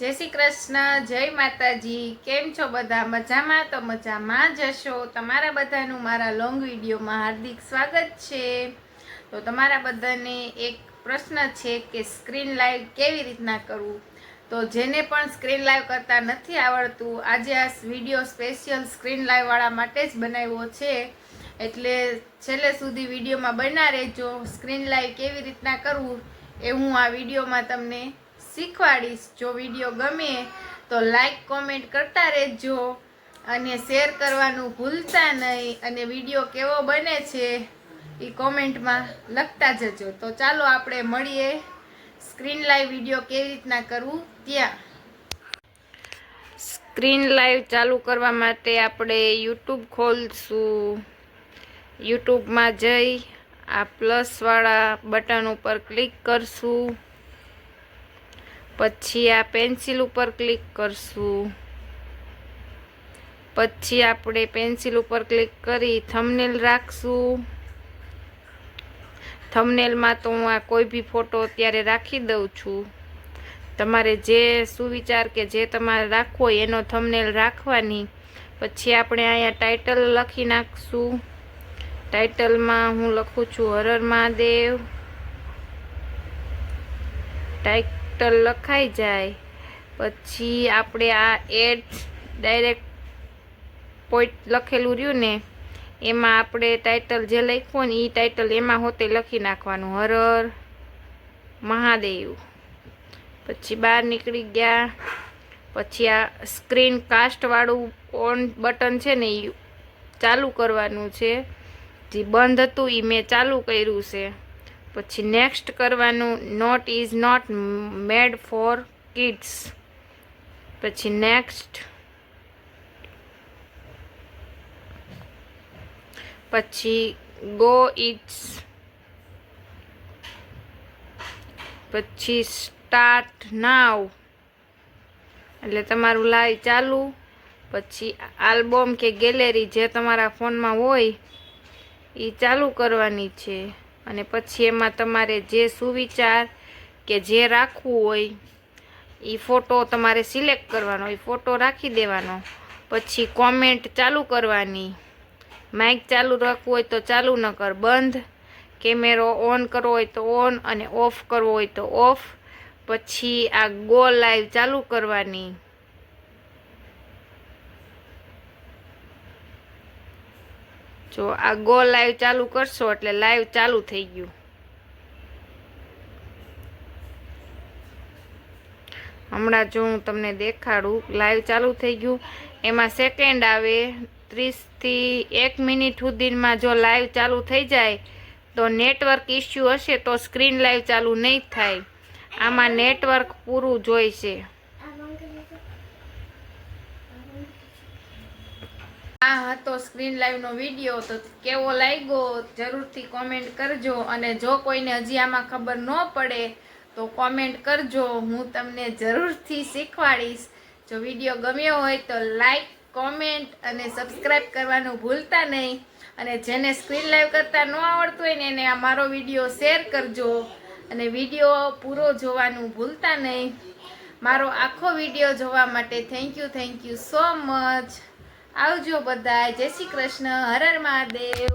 जय श्री कृष्ण जय माताजी। केम छो बधा मजामां? तो मजामां ज हशो। तमारा बधानुं मारा लॉन्ग विडियोमां हार्दिक स्वागत छे। तो तमारा बधाने एक प्रश्न छे के स्क्रीन लाइव केवी रीतना करवुं। तो जेने पण स्क्रीन लाइव करता नथी आवडतुं, आजे आ विडियो स्पेशियल स्क्रीन लाइव वाळा माटे ज बनाव्यो छे, एटले छेल्ले सुधी विडियोमां बन्या रहेजो। स्क्रीन लाइव केवी रीतना करवुं ए हुं आ विडियोमां तमने શીખવાડીશ। જો વિડીયો ગમે તો લાઈક કોમેન્ટ કરતા રહેજો અને શેર કરવાનું ભૂલતા નહીં અને વિડીયો કેવો બને છે એ કોમેન્ટમાં લખતા જજો। તો ચાલો આપણે મળીએ સ્ક્રીન લાઈવ વિડીયો કેવી રીતના કરવું ત્યાં। સ્ક્રીન લાઈવ ચાલુ કરવા માટે આપણે યુટ્યુબ ખોલશું। યુટ્યુબમાં જઈ આ પ્લસ વાળા બટન ઉપર ક્લિક કરશું, પછી આ પેન્સિલ ઉપર ક્લિક કરશું, પછી આપણે પેન્સિલ ઉપર ક્લિક કરી થંબનેલ રાખશું। થંબનેલમાં તો હું આ કોઈ બી ફોટો અત્યારે રાખી દઉં છું। તમારે જે સુવિચાર કે જે તમારે રાખવો હોય એનો થંબનેલ રાખવાની। પછી આપણે અહીંયા ટાઇટલ લખી નાખશું। ટાઇટલમાં હું લખું છું હરર મહાદેવ। લખાઈ જાય પછી આપણે આ એડ ડાયરેક્ટ પોઈન્ટ લખેલું રહ્યું ને એમાં આપણે ટાઇટલ જે લખ્યું ને એ ટાઇટલ એમાં હોતે લખી નાખવાનું હરર મહાદેવ। પછી બહાર નીકળી ગયા પછી આ સ્ક્રીન કાસ્ટ વાળું ઓન બટન છે ને એ ચાલુ કરવાનું છે। જે બંધ હતું એ મેં ચાલુ કર્યું છે। પછી નેક્સ્ટ કરવાનું note is not made for kids. પછી નેક્સ્ટ, પછી ગો ઇટ્સ, પછી સ્ટાર્ટ નાવ એટલે તમારું લાઈવ ચાલુ। પછી આલ્બમ કે ગેલેરી જે તમારા ફોનમાં હોય એ ચાલુ કરવાની છે અને પછી એમાં તમારે જે સુવિચાર કે જે રાખવું હોય એ ફોટો તમારે સિલેક્ટ કરવાનો, એ ફોટો રાખી દેવાનો। પછી કોમેન્ટ ચાલુ કરવાની। માઇક ચાલુ રાખવું હોય તો ચાલુ ન કર, બંધ। કેમેરો ઓન કરવો હોય તો ઓન અને ઓફ કરવો હોય તો ઓફ। પછી આ ગો લાઈવ ચાલુ કરવાની। જો આ ગો લાઈવ ચાલુ કરશો એટલે લાઈવ ચાલુ થઈ ગયું। હમણાં જો હું તમને દેખાડું લાઈવ ચાલુ થઈ ગયું। એમાં સેકન્ડ આવે 30 થી 1 મિનિટ સુધીમાં જો લાઈવ ચાલુ થઈ જાય તો નેટવર્ક ઇસ્યુ હશે તો સ્ક્રીન લાઈવ ચાલુ નહીં થાય। આમાં નેટવર્ક પૂરું જોઈશે। આ હતો સ્ક્રીન લાઈવ નો વિડીયો। તો કેવો લાગ્યો જરૂરથી કોમેન્ટ કરજો અને જો કોઈને હજી આમાં ખબર ન પડે તો કોમેન્ટ કરજો, હું તમને જરૂરથી શીખવાડીશ। જો વિડીયો ગમ્યો હોય તો લાઈક કોમેન્ટ અને સબસ્ક્રાઈબ કરવાનું ભૂલતા નહીં અને જેને સ્ક્રીન લાઈવ કરતા ન આવડતું હોય ને એને આ મારો વિડીયો શેર કરજો અને વિડીયો પૂરો જોવાનું ભૂલતા નહીં। મારો આખો વિડીયો જોવા માટે થેન્ક યુ સો મચ। આવજો બધા। જય શ્રી કૃષ્ણ, હર હર મહાદેવ।